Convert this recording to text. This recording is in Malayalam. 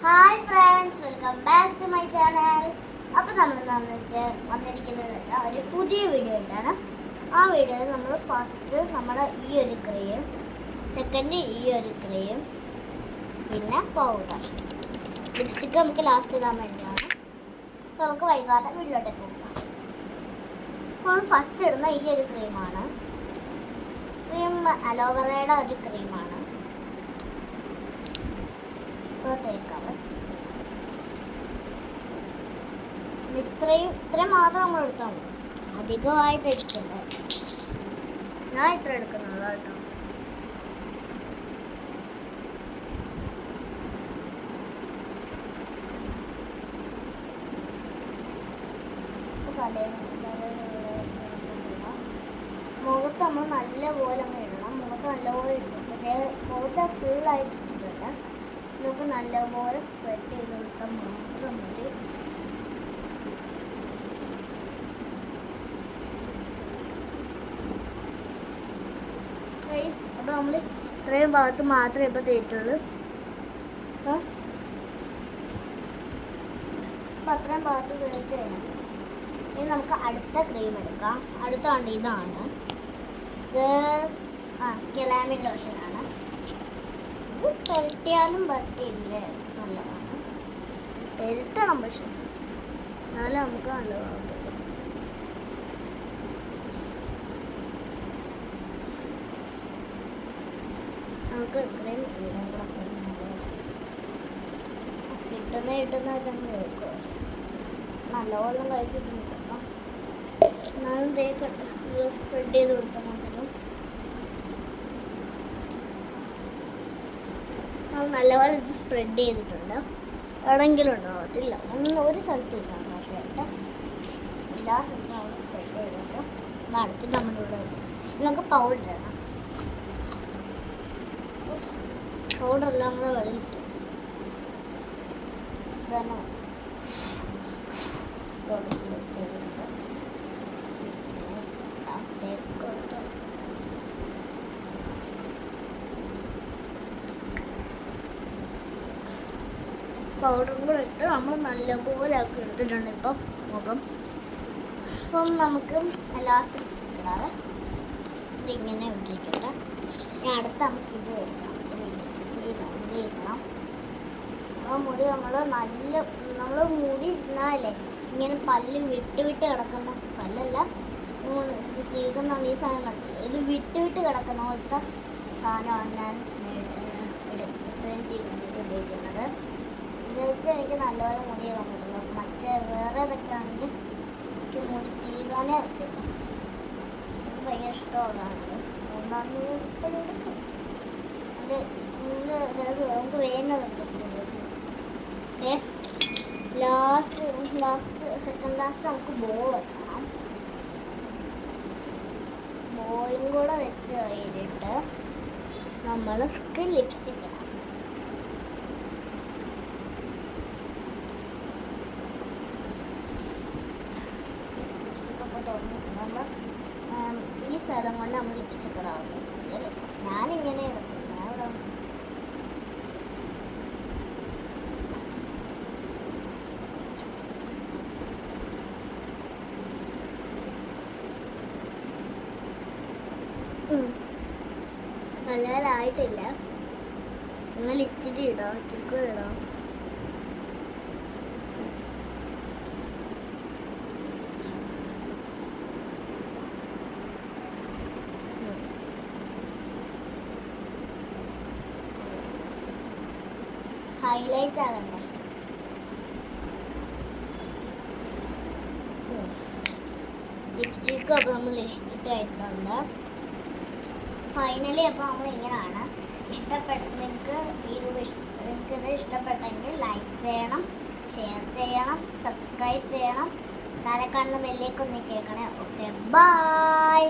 Hi friends, welcome back to my channel. അപ്പോൾ നമ്മൾ വന്നിരിക്കുന്നത് ഒരു പുതിയ വീഡിയോ ആയിട്ടാണ്. ആ വീഡിയോയിൽ നമ്മൾ ഫസ്റ്റ് നമ്മുടെ ഈ ഒരു ക്രീം, സെക്കൻഡ് ഈ ഒരു ക്രീം, പിന്നെ പൗഡർ, ലിപ്സ്റ്റിക്ക് നമുക്ക് ലാസ്റ്റ് ഇടാൻ വേണ്ടിയാണ്. അപ്പോൾ നമുക്ക് വൈകാതെ വീട്ടിലോട്ടേക്ക് പോകാം. അപ്പോൾ ഫസ്റ്റ് ഇടുന്ന ഈ ഒരു ക്രീമാണ്. ക്രീം അലോവേറയുടെ ഒരു ക്രീമാണ്. തേക്കാവേ, ഇത്രയും മാത്രം നമ്മൾ എടുത്താൽ മതി, അധികമായിട്ട് എടുക്കില്ല. ഞാൻ ഇത്ര എടുക്കുന്നുള്ളൂ കേട്ടോ. മുഖത്ത് നമ്മൾ നല്ലപോലെ അങ്ങ് ഇടണം. മുഖത്ത് നല്ലപോലെ ഇടണം. മുഖത്ത് ഫുള്ളായിട്ട് ഇട്ടിട്ടുണ്ട്. നമുക്ക് നല്ലപോലെ സ്പ്രെഡ് ചെയ്ത് കൊടുത്താൽ മാത്രം മതി. അപ്പോൾ നമ്മൾ ഇത്രയും ഭാഗത്ത് മാത്രമേ ഇപ്പോൾ തേറ്റുള്ളൂ. അപ്പോൾ അത്രയും ഭാഗത്ത് തേച്ച് കഴിഞ്ഞാൽ ഇനി നമുക്ക് അടുത്ത ക്രീം എടുക്കാം. അടുത്ത കണ്ട് ഇതാണ്. ഇത് കെലാമിൻ ലോഷനാണ്. ഇത് പെരട്ടിയാലും പറ്റില്ലേ, നല്ലതാണ്. പെരട്ടണം, പക്ഷെ എന്നാലും നമുക്ക് നല്ലതാകത്തുള്ളൂ. നമുക്ക് ഇത്രയും ഇവിടെ കൂടെ കിട്ടുന്ന വെച്ചാൽ കേൾക്കും. നല്ലപോലെ കൈ കിട്ടുന്നില്ല, എന്നാലും തേക്കട്ടെ. സ്പ്രെഡ് ചെയ്ത് കൊടുത്താൽ മതി. നല്ലപോലെ ഇത് സ്പ്രെഡ് ചെയ്തിട്ടുണ്ട്. എവിടെയെങ്കിലും ഉണ്ടാകത്തില്ല, ഒരു സ്ഥലത്തും ഇല്ലാത്ത എല്ലാ സ്ഥലത്തും നമ്മൾ സ്പ്രെഡ് ചെയ്തിട്ട് അടുത്തിട്ട് നമ്മുടെ ഇവിടെ നമുക്ക് പൗഡർ ഇടണം. പൗഡറെല്ലാം നമ്മുടെ വെളിയിരിക്കും. ഇതന്നെ മതി. പൗഡറും കൂടെ ഇട്ട് നമ്മൾ നല്ലപോലെ ആക്കി എടുത്തിട്ടുണ്ട് ഇപ്പം മുഖം. അപ്പം നമുക്ക് ലാസ്റ്റ് ഇടാതെ ഇതിങ്ങനെ ഇട്ടിരിക്കട്ടെ. ഇനി അടുത്ത് നമുക്ക് ഇത് തേക്കാം. ചെയ്യണം. ആ മുടി നമ്മൾ മുടി ഇരുന്നാലേ ഇങ്ങനെ പല്ല് വിട്ട് കിടക്കുന്ന പല്ലല്ല, ചെയ്യുന്നതാണ് ഈ സാധനം കണ്ടില്ല. ഇത് വിട്ട് കിടക്കുന്ന പോലത്തെ സാധനമാണ് ഞാൻ എപ്പോഴും ചെയ്യാൻ വേണ്ടി ഉപയോഗിക്കുന്നത്. ഇത് വെച്ച് എനിക്ക് നല്ലപോലെ മുടി ചെയ്യാൻ പറ്റില്ല. മറ്റേ വേറെ ഇതൊക്കെ ആണെങ്കിൽ എനിക്ക് മുടി ചെയ്യാനേ പറ്റില്ല. എനിക്ക് ഭയങ്കര ഇഷ്ടമുള്ളതാണത്. അതുകൊണ്ടാണ് ഇപ്പോഴും നമുക്ക് വേഗം ഓക്കെ. സെക്കൻഡ് ലാസ്റ്റ് നമുക്ക് ബോ വെക്കണം. ബോയും കൂടെ വെച്ച് കഴിഞ്ഞിട്ട് നമ്മൾക്ക് ലിപ്സ്റ്റിക്ക് ഇടാം. ലിപ്സ്റ്റിക്കൊക്കെ തുറന്നിട്ടുണ്ട്. നമ്മൾ ഈ സ്ഥലം കൊണ്ട് നമ്മൾ ലിപ്സ്റ്റിക്ക് ഇടാറുണ്ട്. ഞാനിങ്ങനെ എടുത്തു. നല്ലതായിട്ടില്ല, നിങ്ങൾ ഇച്ചിരി ഇടാം, ഇച്ചിരിക്കും ഇടാം. ഹൈലൈറ്റ് ആകണ്ടേ. ലിപ്സ്റ്റിക്ക് അപ്പോൾ നമ്മൾ ഇട്ടായിട്ടുണ്ട്. ഫൈനലി അപ്പോൾ നമ്മൾ ഇങ്ങനെയാണ്. നിങ്ങൾക്ക് ഇത് ഇഷ്ടപ്പെട്ടെങ്കിൽ ലൈക്ക് ചെയ്യണം, ഷെയർ ചെയ്യണം, സബ്സ്ക്രൈബ് ചെയ്യണം, താഴെ കാണുന്ന ബെല്ലേക്ക് ഒന്ന് കേൾക്കണേ. Okay, by.